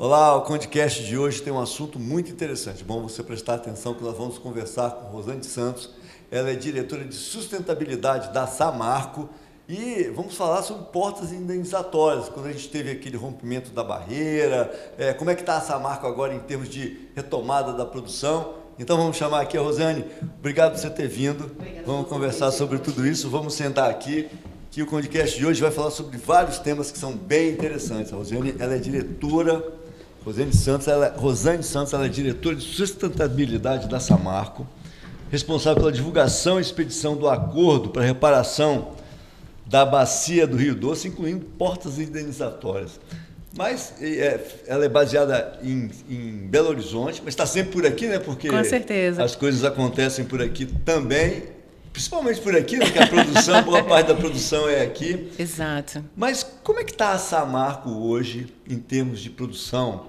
Olá, o Condecast de hoje tem um assunto muito interessante. Bom você prestar atenção que nós vamos conversar com Rosane Santos. Ela é diretora de sustentabilidade da Samarco e vamos falar sobre portas indenizatórias. Quando a gente teve aquele rompimento da barreira, como é que está a Samarco agora em termos de retomada da produção. Então vamos chamar aqui a Rosane. Obrigado por você ter vindo. Vamos conversar sobre tudo isso. Vamos sentar aqui. Que o Condecast de hoje vai falar sobre vários temas que são bem interessantes. A Rosane, ela é diretora, Rosane Santos, ela é diretora de sustentabilidade da Samarco, responsável pela divulgação e expedição do acordo para reparação da bacia do Rio Doce, incluindo portas indenizatórias. Mas ela é baseada em Belo Horizonte, mas está sempre por aqui, né? Porque com certeza. As coisas acontecem por aqui também. Principalmente por aqui, né, que a produção, boa parte da produção é aqui. Exato. Mas como é que está a Samarco hoje em termos de produção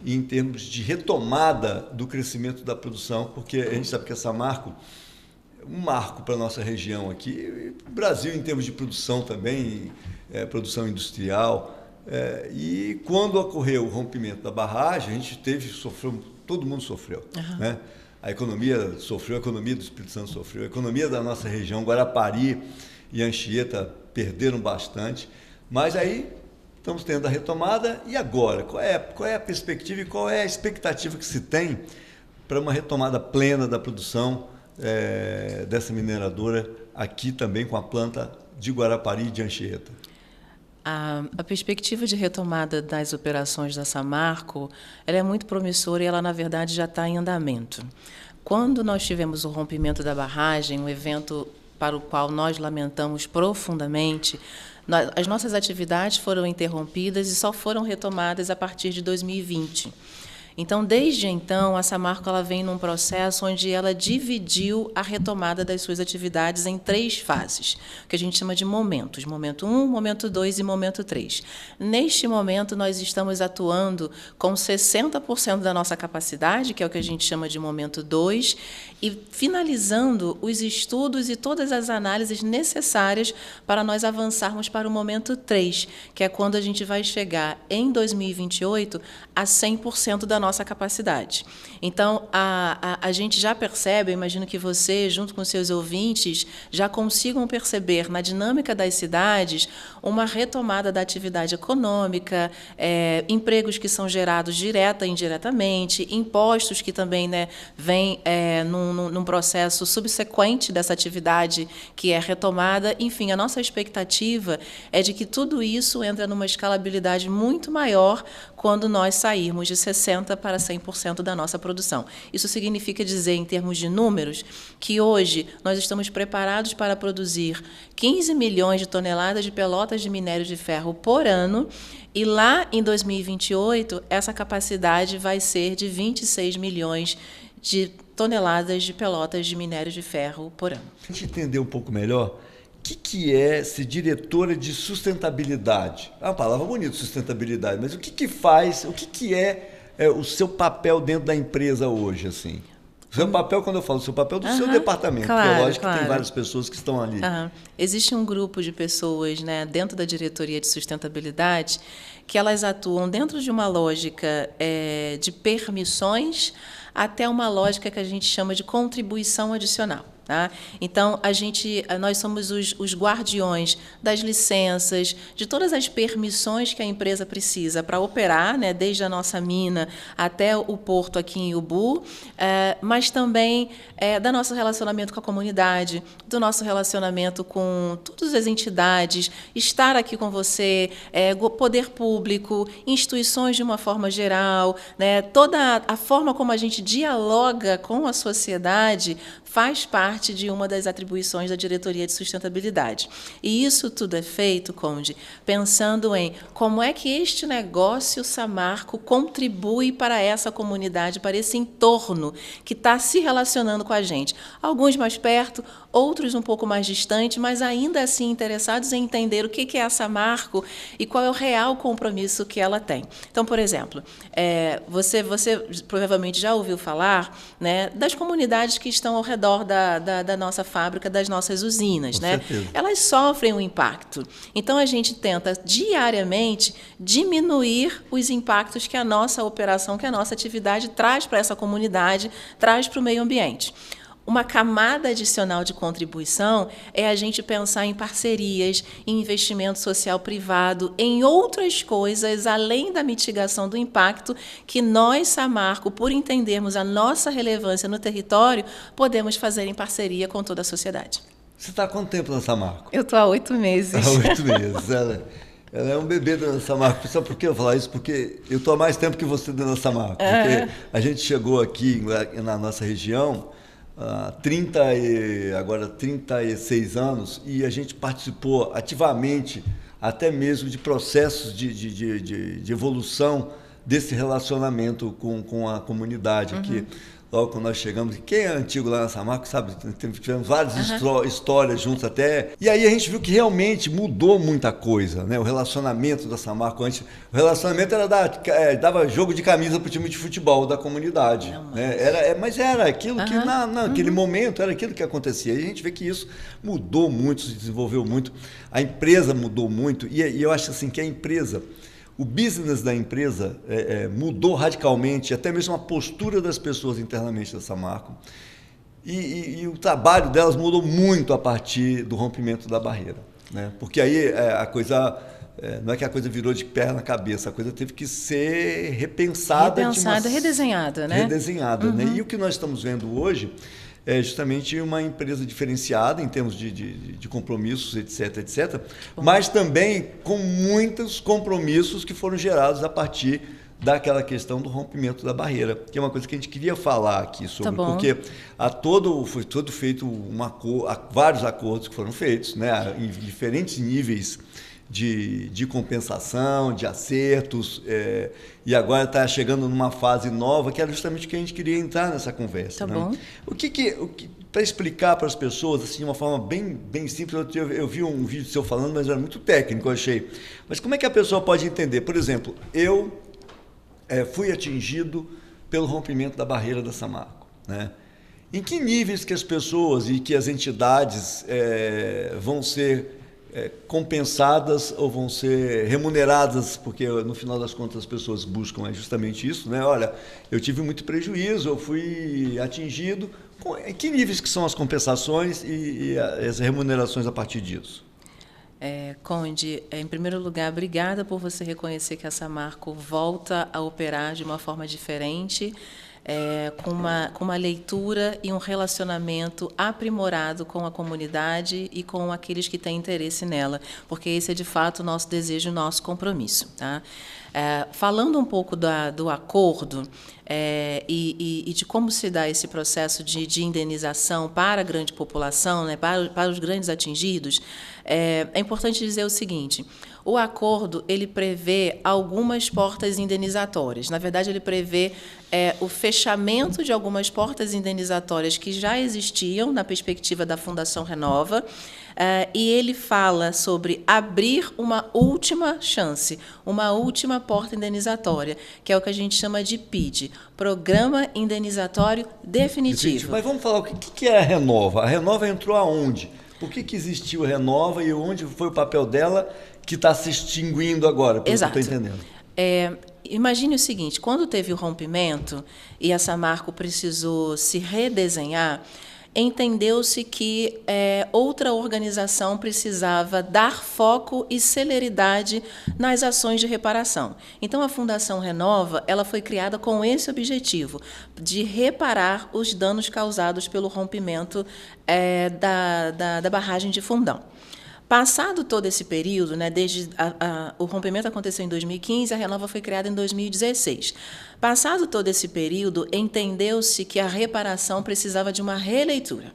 e em termos de retomada do crescimento da produção? Porque a gente sabe que a Samarco é um marco para a nossa região aqui, e o Brasil em termos de produção também, produção industrial. E quando ocorreu o rompimento da barragem, a gente todo mundo sofreu, né? A economia sofreu, a economia do Espírito Santo sofreu, a economia da nossa região, Guarapari e Anchieta, perderam bastante. Mas aí estamos tendo a retomada. E agora? Qual é a perspectiva e qual é a expectativa que se tem para uma retomada plena da produção dessa mineradora aqui também com a planta de Guarapari e de Anchieta? A perspectiva de retomada das operações da Samarco, ela é muito promissora e ela, na verdade, já está em andamento. Quando nós tivemos o rompimento da barragem, um evento para o qual nós lamentamos profundamente, as nossas atividades foram interrompidas e só foram retomadas a partir de 2020. Então, desde então, a Samarco ela vem num processo onde ela dividiu a retomada das suas atividades em 3 fases, que a gente chama de momentos. Momento 1, momento 2 e momento 3. Neste momento, nós estamos atuando com 60% da nossa capacidade, que é o que a gente chama de momento 2, e finalizando os estudos e todas as análises necessárias para nós avançarmos para o momento 3, que é quando a gente vai chegar, em 2028, a 100% da nossa capacidade. Então, a gente já percebe, eu imagino que você, junto com seus ouvintes, já consigam perceber na dinâmica das cidades uma retomada da atividade econômica, empregos que são gerados direta e indiretamente, impostos que também, né, vêm num processo subsequente dessa atividade que é retomada. Enfim, a nossa expectativa é de que tudo isso entra numa escalabilidade muito maior quando nós sairmos de 60% para 100% da nossa produção. Isso significa dizer, em termos de números, que hoje nós estamos preparados para produzir 15 milhões de toneladas de pelotas de minério de ferro por ano, e lá em 2028, essa capacidade vai ser de 26 milhões de toneladas de pelotas de minério de ferro por ano. A gente entender um pouco melhor, o que é ser diretora de sustentabilidade? É uma palavra bonita, sustentabilidade, mas o que faz, o que é o seu papel dentro da empresa hoje, assim? O seu papel, quando eu falo, o seu papel do seu departamento, claro, porque é lógico claro. Que tem várias pessoas que estão ali. Existe um grupo de pessoas, né, dentro da diretoria de sustentabilidade que elas atuam dentro de uma lógica de permissões até uma lógica que a gente chama de contribuição adicional. Tá? Então, nós somos os guardiões das licenças, de todas as permissões que a empresa precisa para operar, né, desde a nossa mina até o porto aqui em Ubu, mas também do nosso relacionamento com a comunidade, do nosso relacionamento com todas as entidades, estar aqui com você, poder público, instituições de uma forma geral, né, toda a forma como a gente dialoga com a sociedade faz parte de uma das atribuições da diretoria de sustentabilidade. E isso tudo é feito, Conde, pensando em como é que este negócio Samarco contribui para essa comunidade, para esse entorno que está se relacionando com a gente. Alguns mais perto, outros um pouco mais distantes, mas ainda assim interessados em entender o que é a Samarco e qual é o real compromisso que ela tem. Então, por exemplo, você provavelmente já ouviu falar, né, das comunidades que estão ao redor da da nossa fábrica, das nossas usinas, Com né? certeza. Elas sofrem um impacto. Então, a gente tenta diariamente diminuir os impactos que a nossa operação, que a nossa atividade traz para essa comunidade, traz para o meio ambiente. Uma camada adicional de contribuição é a gente pensar em parcerias, em investimento social privado, em outras coisas, além da mitigação do impacto, que nós, Samarco, por entendermos a nossa relevância no território, podemos fazer em parceria com toda a sociedade. Você está há quanto tempo na Samarco? Eu estou há 8 meses. Há 8 meses. Ela é um bebê da Samarco. Sabe por que eu falar isso? Porque eu estou há mais tempo que você dentro da Samarco. Porque a gente chegou aqui na nossa região há 36 anos e a gente participou ativamente até mesmo de processos de evolução desse relacionamento com a comunidade aqui. Logo quando nós chegamos, quem é antigo lá na Samarco sabe, tivemos várias histórias juntos até. E aí a gente viu que realmente mudou muita coisa, né? O relacionamento da Samarco antes. O relacionamento era dava jogo de camisa para o time de futebol da comunidade. Né? Mas era aquilo que naquele momento era aquilo que acontecia. E a gente vê que isso mudou muito, se desenvolveu muito. A empresa mudou muito. E eu acho assim que a empresa. O business da empresa mudou radicalmente, até mesmo a postura das pessoas internamente da Samarco. E o trabalho delas mudou muito a partir do rompimento da barreira. Né? Porque aí a coisa, não é que a coisa virou de pé na cabeça, a coisa teve que ser repensada. Redesenhada, né? Redesenhada. Né? E o que nós estamos vendo hoje é justamente uma empresa diferenciada em termos de compromissos, etc. Mas também com muitos compromissos que foram gerados a partir daquela questão do rompimento da barreira, que é uma coisa que a gente queria falar aqui sobre, porque foi todo feito vários acordos que foram feitos, né, em diferentes níveis de compensação, de acertos, e agora está chegando numa fase nova, que era justamente o que a gente queria entrar nessa conversa. Né? Para explicar para as pessoas, assim, de uma forma bem simples, eu vi um vídeo seu falando, mas era muito técnico, eu achei. Mas como é que a pessoa pode entender? Por exemplo, eu fui atingido pelo rompimento da barreira da Samarco. Né? Em que níveis que as pessoas e que as entidades vão ser compensadas ou vão ser remuneradas, porque no final das contas as pessoas buscam justamente isso, né? Olha, eu tive muito prejuízo, eu fui atingido. Em que níveis que são as compensações e as remunerações a partir disso? Conde, em primeiro lugar, obrigada por você reconhecer que a Samarco volta a operar de uma forma diferente, com uma leitura e um relacionamento aprimorado com a comunidade e com aqueles que têm interesse nela, porque esse é, de fato, o nosso desejo, o nosso compromisso. Tá? Falando um pouco do acordo e de como se dá esse processo de indenização para a grande população, né, para os grandes atingidos, é importante dizer o seguinte: o acordo ele prevê algumas portas indenizatórias. Na verdade, ele prevê o fechamento de algumas portas indenizatórias que já existiam na perspectiva da Fundação Renova, e ele fala sobre abrir uma última chance, uma última porta indenizatória, que é o que a gente chama de PID, Programa Indenizatório Definitivo. Mas vamos falar o que é a Renova? A Renova entrou aonde? Por que existiu a Renova e onde foi o papel dela que está se extinguindo agora, pelo que eu estou entendendo? Imagine o seguinte: quando teve o rompimento e a Samarco precisou se redesenhar, entendeu-se que outra organização precisava dar foco e celeridade nas ações de reparação. Então, a Fundação Renova ela foi criada com esse objetivo, de reparar os danos causados pelo rompimento da barragem de Fundão. Passado todo esse período, né, desde o rompimento aconteceu em 2015, a Renova foi criada em 2016. Passado todo esse período, entendeu-se que a reparação precisava de uma releitura.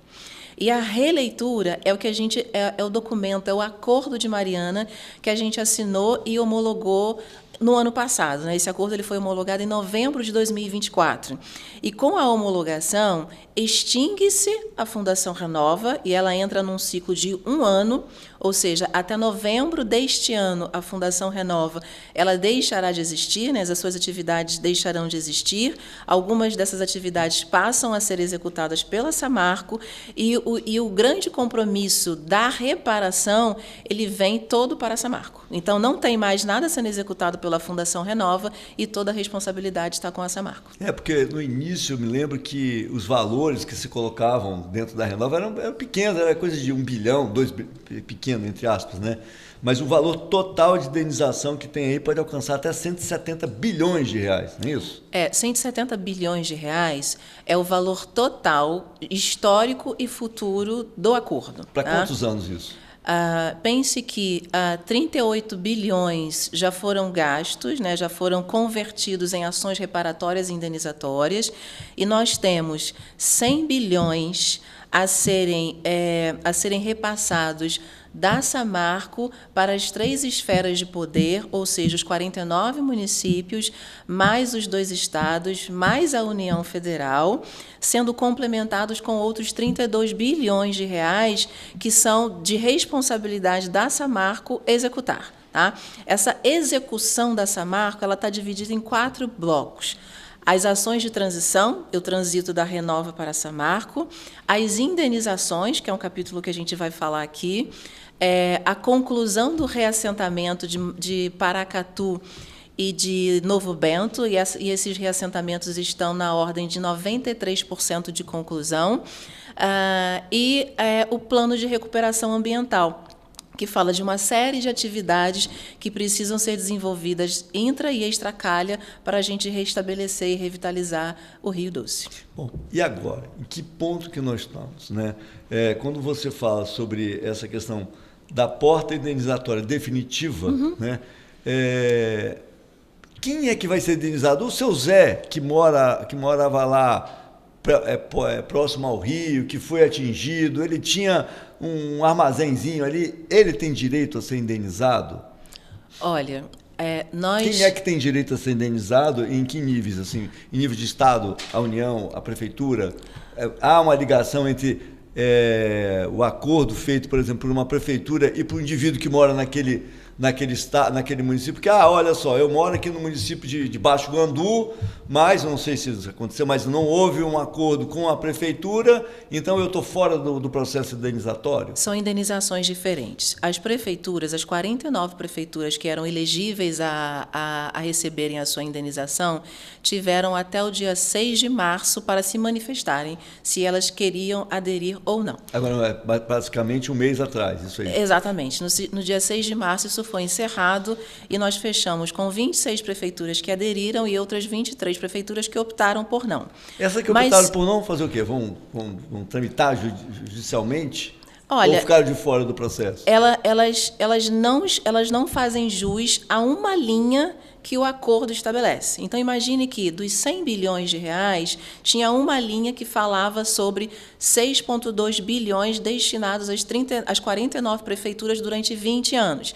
E a releitura é o que a gente é o documento, é o Acordo de Mariana que a gente assinou e homologou no ano passado, né? Esse acordo ele foi homologado em novembro de 2024. E com a homologação, extingue-se a Fundação Renova e ela entra num ciclo de 1 ano, ou seja, até novembro deste ano, a Fundação Renova ela deixará de existir, né? As suas atividades deixarão de existir. Algumas dessas atividades passam a ser executadas pela Samarco e o grande compromisso da reparação ele vem todo para a Samarco. Então, não tem mais nada sendo executado pela Fundação Renova e toda a responsabilidade está com a Samarco. Porque no início eu me lembro que os valores que se colocavam dentro da Renova eram pequenos, era coisa de 1 bilhão, 2 pequeno, entre aspas, né? Mas o valor total de indenização que tem aí pode alcançar até 170 bilhões de reais, não é isso? 170 bilhões de reais é o valor total, histórico e futuro do acordo. Para quantos anos isso? Pense que 38 bilhões já foram gastos, né, já foram convertidos em ações reparatórias e indenizatórias, e nós temos 100 bilhões a serem repassados da Samarco para as 3 esferas de poder, ou seja, os 49 municípios, mais os 2 estados, mais a União Federal, sendo complementados com outros 32 bilhões de reais que são de responsabilidade da Samarco executar. Tá? Essa execução da Samarco ela está dividida em 4 blocos. As ações de transição, o transito da Renova para a Samarco, as indenizações, que é um capítulo que a gente vai falar aqui, a conclusão do reassentamento de Paracatu e de Novo Bento, e esses reassentamentos estão na ordem de 93% de conclusão, e o plano de recuperação ambiental, que fala de uma série de atividades que precisam ser desenvolvidas intra e extra-calha para a gente restabelecer e revitalizar o Rio Doce. Bom, e agora? Em que ponto que nós estamos, né? Quando você fala sobre essa questão da porta indenizatória definitiva, né? Quem é que vai ser indenizado? O seu Zé, que morava lá próximo ao rio, que foi atingido, ele tinha um armazenzinho ali, ele tem direito a ser indenizado? Olha, Quem é que tem direito a ser indenizado e em que níveis? Assim, em nível de Estado, a União, a Prefeitura? Há uma ligação entre o acordo feito, por exemplo, por uma prefeitura e por um indivíduo que mora naquele município, porque, olha só, eu moro aqui no município de Baixo Guandu, mas, não sei se isso aconteceu, mas não houve um acordo com a prefeitura, então eu estou fora do processo indenizatório? São indenizações diferentes. As prefeituras, as 49 prefeituras que eram elegíveis a receberem a sua indenização, tiveram até o dia 6 de março para se manifestarem se elas queriam aderir ou não. Agora, basicamente um mês atrás, isso aí? Exatamente. No dia 6 de março, isso foi encerrado e nós fechamos com 26 prefeituras que aderiram e outras 23 prefeituras que optaram por não. Essas que optaram por não, fazer o quê? Vão tramitar judicialmente? Olha, ou ficaram de fora do processo? Elas não fazem jus a uma linha que o acordo estabelece. Então, imagine que dos 100 bilhões de reais, tinha uma linha que falava sobre 6,2 bilhões destinados às 49 prefeituras durante 20 anos.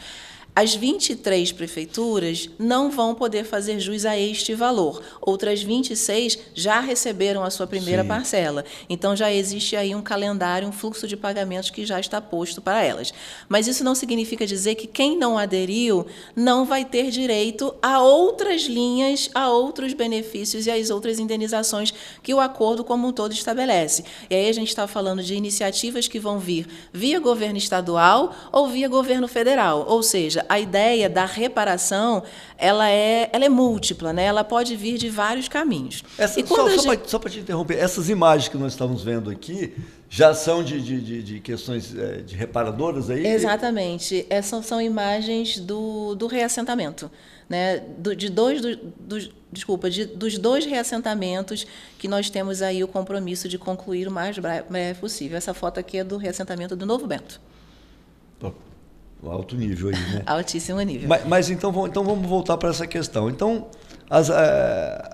As 23 prefeituras não vão poder fazer jus a este valor. Outras 26 já receberam a sua primeira parcela. Então, já existe aí um calendário, um fluxo de pagamentos que já está posto para elas. Mas isso não significa dizer que quem não aderiu não vai ter direito a outras linhas, a outros benefícios e às outras indenizações que o acordo como um todo estabelece. E aí a gente está falando de iniciativas que vão vir via governo estadual ou via governo federal. Ou seja, a ideia da reparação ela é múltipla, né? Ela pode vir de vários caminhos. Só para te interromper, essas imagens que nós estamos vendo aqui já são de questões de reparadoras aí? Exatamente. São imagens do reassentamento, né? Dos 2 reassentamentos que nós temos aí o compromisso de concluir o mais breve possível. Essa foto aqui é do reassentamento do Novo Bento. Alto nível aí, né? Altíssimo nível. Mas então vamos voltar para essa questão. Então,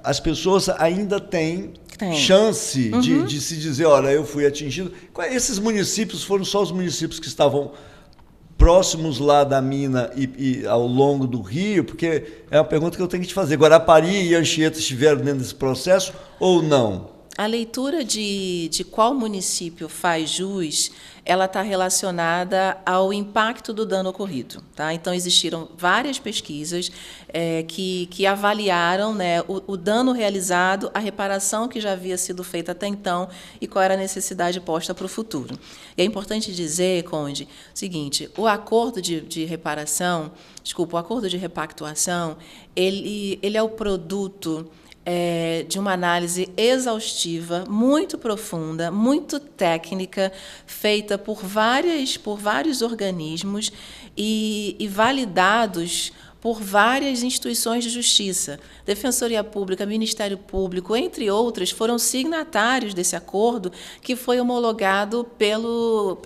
as pessoas ainda têm chance de se dizer, olha, eu fui atingido. Esses municípios foram só os municípios que estavam próximos lá da mina e ao longo do rio? Porque é uma pergunta que eu tenho que te fazer. Guarapari e Anchieta estiveram dentro desse processo ou não? A leitura de qual município faz jus, ela está relacionada ao impacto do dano ocorrido. Tá? Então, existiram várias pesquisas que avaliaram, né, o dano realizado, a reparação que já havia sido feita até então e qual era a necessidade posta para o futuro. E é importante dizer, Conde, o seguinte, o acordo de reparação, o acordo de repactuação, ele é o produto de uma análise exaustiva, muito profunda, muito técnica, feita por vários organismos e validados por várias instituições de justiça. Defensoria Pública, Ministério Público, entre outras, foram signatários desse acordo que foi homologado pelo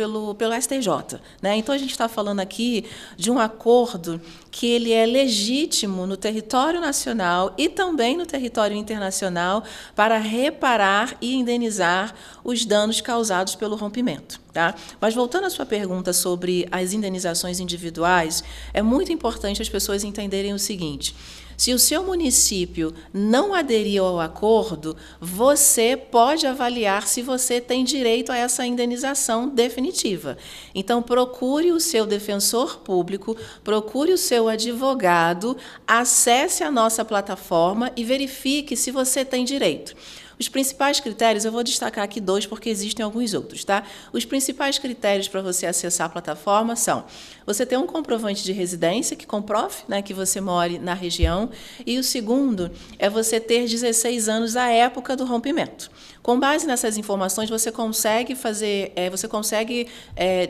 STJ. Né? Então, a gente está falando aqui de um acordo que ele é legítimo no território nacional e também no território internacional para reparar e indenizar os danos causados pelo rompimento. Tá? Mas, voltando à sua pergunta sobre as indenizações individuais, é muito importante as pessoas entenderem o seguinte: se o seu município não aderiu ao acordo, você pode avaliar se você tem direito a essa indenização definitiva. Então, procure o seu defensor público, procure o seu advogado, acesse a nossa plataforma e verifique se você tem direito. Os principais critérios, eu vou destacar aqui 2 porque existem alguns outros, tá? Os principais critérios para você acessar a plataforma são: você ter um comprovante de residência que comprove, né, que você more na região, e o segundo é você ter 16 anos à época do rompimento. Com base nessas informações, você consegue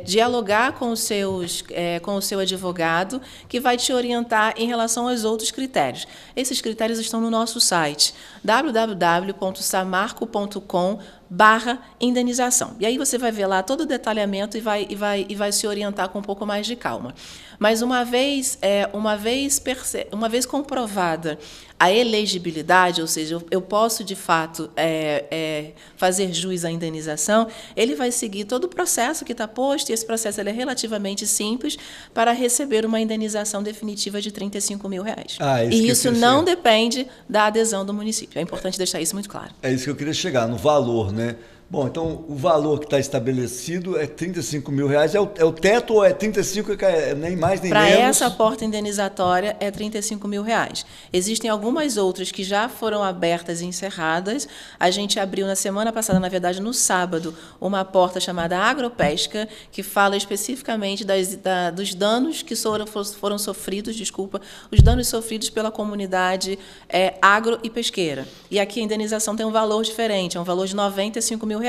dialogar com o seu advogado, que vai te orientar em relação aos outros critérios. Esses critérios estão no nosso site, www.samarco.com/indenização. E aí você vai ver lá todo o detalhamento e vai se orientar com um pouco mais de calma. Mas uma vez comprovada a elegibilidade, ou seja, eu posso, de fato, fazer jus à indenização, ele vai seguir todo o processo que está posto, e esse processo ele é relativamente simples para receber uma indenização definitiva de R$35 mil. E isso não depende da adesão do município. É importante deixar isso muito claro. É isso que eu queria chegar, no valor, né? Bom, então o valor que está estabelecido é R$35 mil, é o teto ou é 35, nem mais nem menos? Para essa porta indenizatória é R$35 mil. Existem algumas outras que já foram abertas e encerradas. A gente abriu na semana passada, na verdade no sábado, uma porta chamada Agropesca, que fala especificamente dos danos que foram sofridos, os danos sofridos pela comunidade agro e pesqueira. E aqui a indenização tem um valor diferente, é um valor de R$95 mil.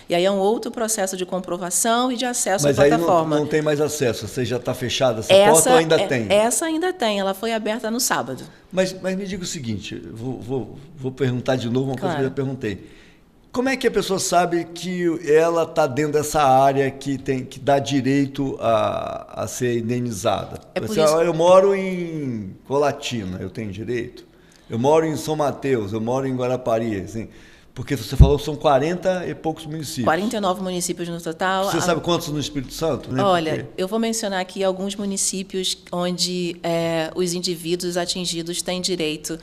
E aí é um outro processo de comprovação e de acesso à plataforma. Mas aí não tem mais acesso, você já está fechada essa porta ou ainda tem? Essa ainda tem, ela foi aberta no sábado. Mas me diga o seguinte, vou perguntar de novo uma coisa que eu já perguntei. Como é que a pessoa sabe que ela está dentro dessa área que dá direito a ser indenizada? Eu moro em Colatina, eu tenho direito? Eu moro em São Mateus, eu moro em Guarapari, assim... Porque você falou que são 40 e poucos municípios. 49 municípios no total. Você sabe quantos no Espírito Santo? Né? Olha, eu vou mencionar aqui alguns municípios onde os indivíduos atingidos têm direito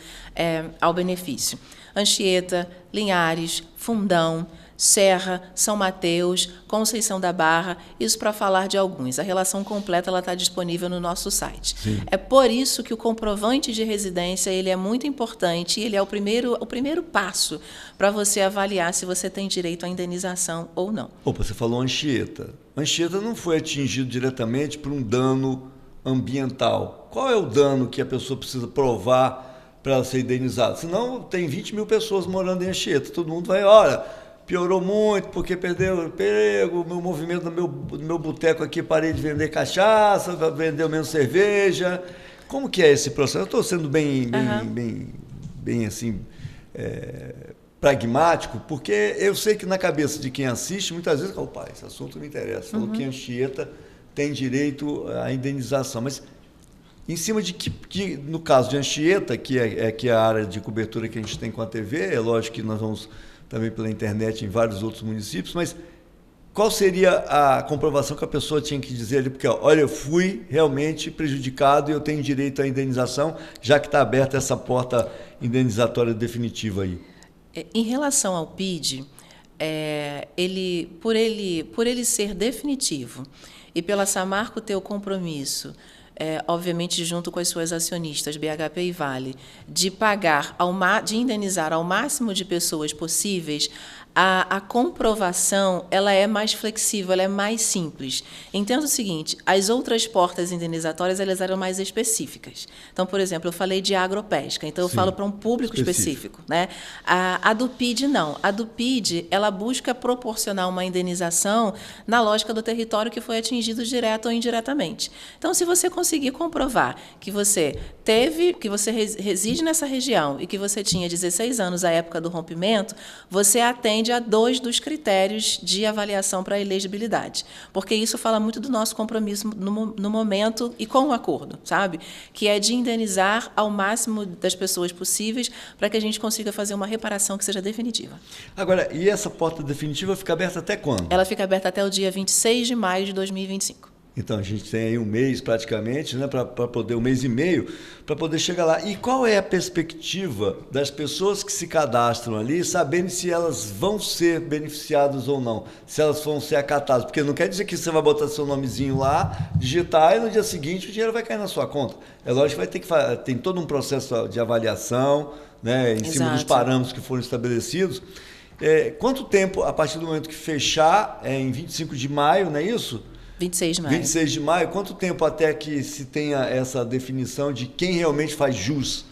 ao benefício. Anchieta, Linhares, Fundão, Serra, São Mateus, Conceição da Barra, isso para falar de alguns. A relação completa está disponível no nosso site. Sim. É por isso que o comprovante de residência ele é muito importante, ele é o primeiro passo para você avaliar se você tem direito à indenização ou não. Você falou Anchieta. Anchieta não foi atingido diretamente por um dano ambiental. Qual é o dano que a pessoa precisa provar para ela ser indenizada? Senão tem 20 mil pessoas morando em Anchieta, todo mundo vai, olha... Piorou muito porque perdeu o emprego, o meu movimento no meu boteco aqui, parei de vender cachaça, vendeu menos cerveja. Como que é esse processo? Eu estou sendo bem assim, pragmático, porque eu sei que na cabeça de quem assiste, muitas vezes, opa, esse assunto me interessa. Falou que Anchieta tem direito à indenização, mas em cima de que no caso de Anchieta, que é a área de cobertura que a gente tem com a TV, é lógico que nós vamos... também pela internet em vários outros municípios, mas qual seria a comprovação que a pessoa tinha que dizer ali? Porque, olha, eu fui realmente prejudicado e eu tenho direito à indenização, já que está aberta essa porta indenizatória definitiva aí. Em relação ao PID, por ele ser definitivo e pela Samarco ter o compromisso, obviamente junto com as suas acionistas, BHP e Vale, de de indenizar ao máximo de pessoas possíveis, a comprovação ela é mais flexível, ela é mais simples. Entenda o seguinte, as outras portas indenizatórias elas eram mais específicas. Então, por exemplo, eu falei de agropesca, então eu falo para um público específico. Né? A do PID, não. A do PID, ela busca proporcionar uma indenização na lógica do território que foi atingido direto ou indiretamente. Então, se você conseguir comprovar que você reside nessa região e que você tinha 16 anos à época do rompimento, você atende a 2 dos critérios de avaliação para a elegibilidade, porque isso fala muito do nosso compromisso no momento e com o acordo, sabe? Que é de indenizar ao máximo das pessoas possíveis para que a gente consiga fazer uma reparação que seja definitiva. Agora, e essa porta definitiva fica aberta até quando? Ela fica aberta até o dia 26 de maio de 2025. Então, a gente tem aí um mês praticamente, né, para poder, um mês e meio, para poder chegar lá. E qual é a perspectiva das pessoas que se cadastram ali, sabendo se elas vão ser beneficiadas ou não, se elas vão ser acatadas? Porque não quer dizer que você vai botar seu nomezinho lá, digitar, e no dia seguinte o dinheiro vai cair na sua conta. É lógico que vai ter que tem todo um processo de avaliação, né, em cima dos parâmetros que foram estabelecidos. Quanto tempo, a partir do momento que fechar, em 25 de maio, não é isso? 26 de maio. 26 de maio, quanto tempo até que se tenha essa definição de quem realmente faz jus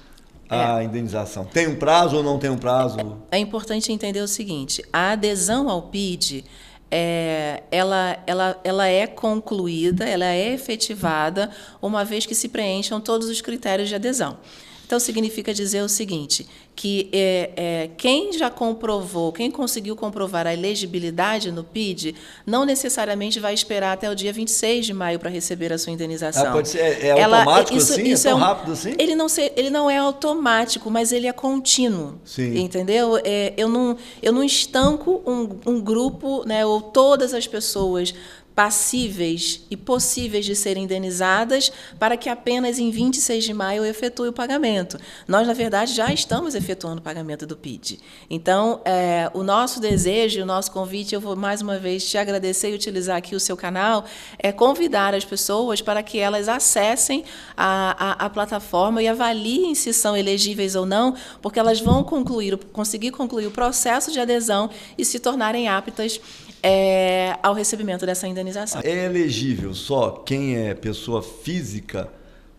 à indenização? Tem um prazo ou não tem um prazo? É importante entender o seguinte, a adesão ao PID, ela é concluída, ela é efetivada, uma vez que se preencham todos os critérios de adesão. Então, significa dizer o seguinte, que quem já comprovou, quem conseguiu comprovar a elegibilidade no PID, não necessariamente vai esperar até o dia 26 de maio para receber a sua indenização. Pode ser, automático assim? É tão rápido assim? Ele não é automático, mas ele é contínuo. Sim. Entendeu? Eu não estanco um grupo, né, ou todas as pessoas passíveis e possíveis de serem indenizadas para que apenas em 26 de maio eu efetue o pagamento. Nós, na verdade, já estamos efetuando o pagamento do PID. Então, o nosso desejo, o nosso convite, eu vou mais uma vez te agradecer e utilizar aqui o seu canal, é convidar as pessoas para que elas acessem a plataforma e avaliem se são elegíveis ou não, porque elas vão conseguir concluir o processo de adesão e se tornarem aptas ao recebimento dessa indenização. É elegível só quem é pessoa física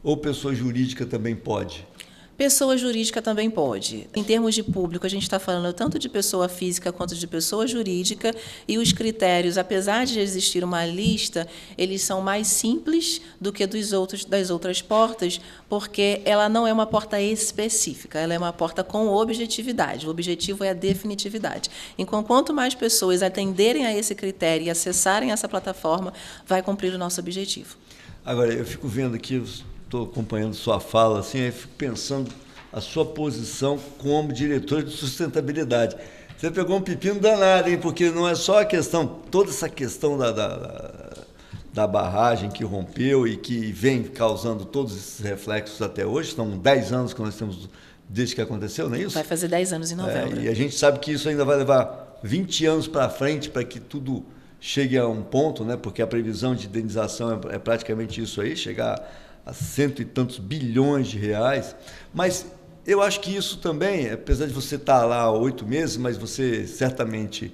ou pessoa jurídica também pode? Pessoa jurídica também pode. Em termos de público, a gente está falando tanto de pessoa física quanto de pessoa jurídica, e os critérios, apesar de existir uma lista, eles são mais simples do que das outras portas, porque ela não é uma porta específica, ela é uma porta com objetividade. O objetivo é a definitividade. Então, quanto mais pessoas atenderem a esse critério e acessarem essa plataforma, vai cumprir o nosso objetivo. Agora, eu fico vendo aqui, estou acompanhando sua fala, assim, aí fico pensando a sua posição como diretor de sustentabilidade. Você pegou um pepino danado, hein? Porque não é só a questão, toda essa questão da barragem que rompeu e que vem causando todos esses reflexos até hoje. São 10 anos que nós temos desde que aconteceu, não é isso? Vai fazer 10 anos em novembro. E a gente sabe que isso ainda vai levar 20 anos para frente para que tudo chegue a um ponto, né? Porque a previsão de indenização é praticamente isso aí, chegar a 100 e tantos bilhões de reais. Mas eu acho que isso também, apesar de você estar lá há 8 meses, mas você certamente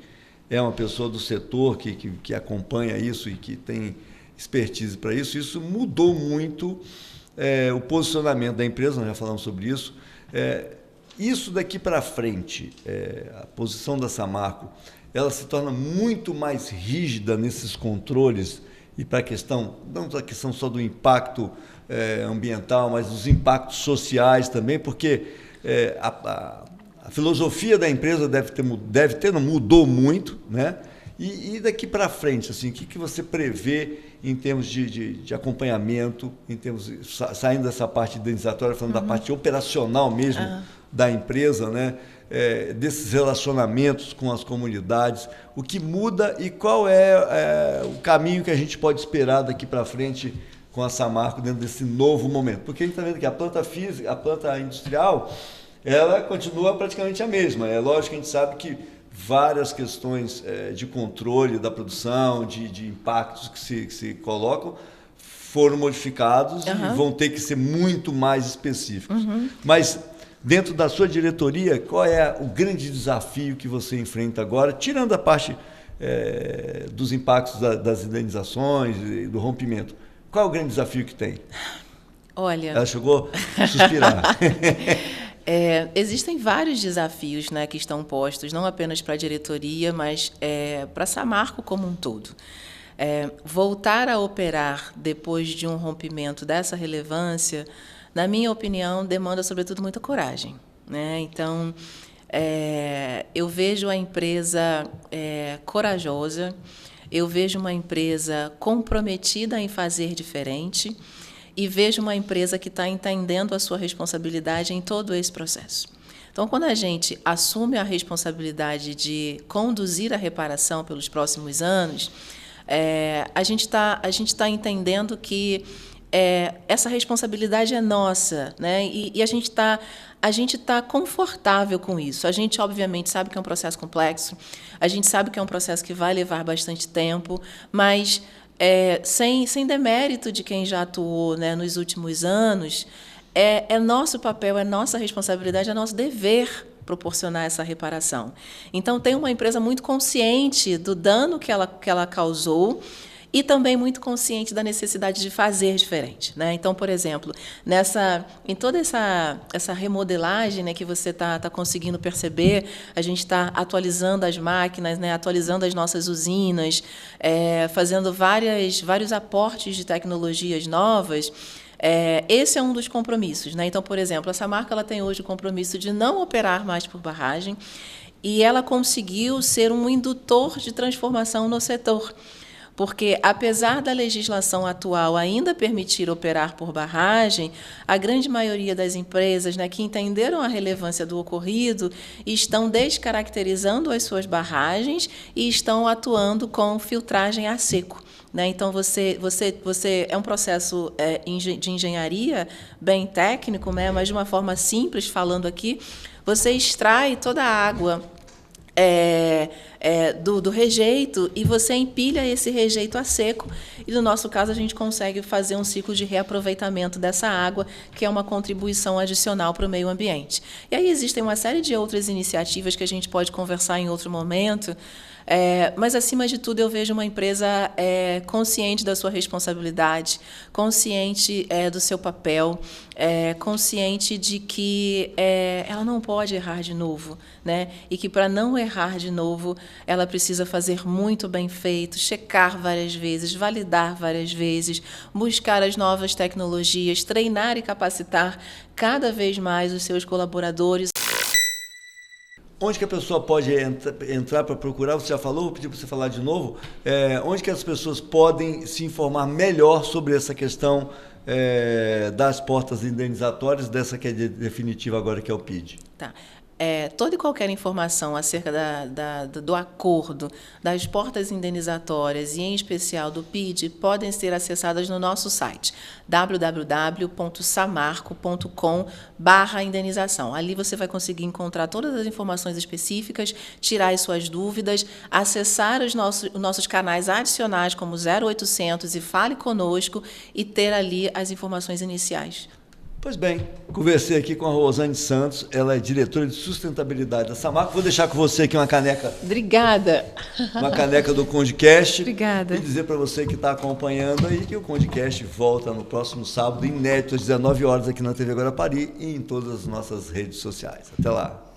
é uma pessoa do setor que acompanha isso e que tem expertise para isso, isso mudou muito o posicionamento da empresa, nós já falamos sobre isso. Isso daqui para frente, a posição da Samarco, ela se torna muito mais rígida nesses controles e para a questão, não a questão só do impacto ambiental, mas dos impactos sociais também, porque a filosofia da empresa não mudou muito, né? E daqui para frente, assim, o que você prevê em termos de acompanhamento, em termos saindo dessa parte indenizatória, falando da parte operacional mesmo da empresa, né? Desses relacionamentos com as comunidades, o que muda e qual é o caminho que a gente pode esperar daqui para frente com a Samarco dentro desse novo momento. Porque a gente está vendo que a planta física, a planta industrial, ela continua praticamente a mesma. É lógico que a gente sabe que várias questões de controle da produção, de impactos que se colocam, foram modificados e vão ter que ser muito mais específicos. Mas, dentro da sua diretoria, qual é o grande desafio que você enfrenta agora, tirando a parte dos impactos das indenizações e do rompimento? Qual é o grande desafio que tem? Olha... Ela chegou a suspirar. Existem vários desafios, né, que estão postos, não apenas para a diretoria, mas para a Samarco como um todo. Voltar a operar depois de um rompimento dessa relevância, na minha opinião, demanda, sobretudo, muita coragem, né? Então, eu vejo a empresa corajosa, eu vejo uma empresa comprometida em fazer diferente e vejo uma empresa que está entendendo a sua responsabilidade em todo esse processo. Então, quando a gente assume a responsabilidade de conduzir a reparação pelos próximos anos, a gente tá entendendo que essa responsabilidade é nossa, né? E a gente tá confortável com isso. A gente, obviamente, sabe que é um processo complexo, a gente sabe que é um processo que vai levar bastante tempo, mas sem demérito de quem já atuou, né, nos últimos anos, é nosso papel, é nossa responsabilidade, é nosso dever proporcionar essa reparação. Então, tem uma empresa muito consciente do dano que ela causou, e também muito consciente da necessidade de fazer diferente, né? Então, por exemplo, em toda essa remodelagem, né, que você está conseguindo perceber, a gente está atualizando as máquinas, né, atualizando as nossas usinas, fazendo vários aportes de tecnologias novas. Esse é um dos compromissos, né? Então, por exemplo, a Samarco ela tem hoje o compromisso de não operar mais por barragem e ela conseguiu ser um indutor de transformação no setor. Porque, apesar da legislação atual ainda permitir operar por barragem, a grande maioria das empresas, né, que entenderam a relevância do ocorrido estão descaracterizando as suas barragens e estão atuando com filtragem a seco, né? Então, você é um processo de engenharia bem técnico, né, mas de uma forma simples, falando aqui, você extrai toda a água do rejeito e você empilha esse rejeito a seco e, no nosso caso, a gente consegue fazer um ciclo de reaproveitamento dessa água, que é uma contribuição adicional para o meio ambiente. E aí existem uma série de outras iniciativas que a gente pode conversar em outro momento, mas, acima de tudo, eu vejo uma empresa consciente da sua responsabilidade, consciente do seu papel, consciente de que ela não pode errar de novo, né? E que, para não errar de novo, ela precisa fazer muito bem feito, checar várias vezes, validar várias vezes, buscar as novas tecnologias, treinar e capacitar cada vez mais os seus colaboradores. Onde que a pessoa pode entrar para procurar? Você já falou, vou pedir para você falar de novo. Onde que as pessoas podem se informar melhor sobre essa questão das portas indenizatórias, dessa que é definitiva agora, que é o PID? Tá. Toda e qualquer informação acerca do acordo, das portas indenizatórias e, em especial, do PID, podem ser acessadas no nosso site, www.samarco.com/indenização. Ali você vai conseguir encontrar todas as informações específicas, tirar as suas dúvidas, acessar os nossos canais adicionais, como 0800 e Fale Conosco, e ter ali as informações iniciais. Pois bem, conversei aqui com a Rosane Santos, ela é diretora de sustentabilidade da Samarco. Vou deixar com você aqui uma caneca. Obrigada. Uma caneca do Condecast. Obrigada. E dizer para você que está acompanhando aí que o Condecast volta no próximo sábado, inédito, às 19 horas, aqui na TV Guarapari e em todas as nossas redes sociais. Até lá.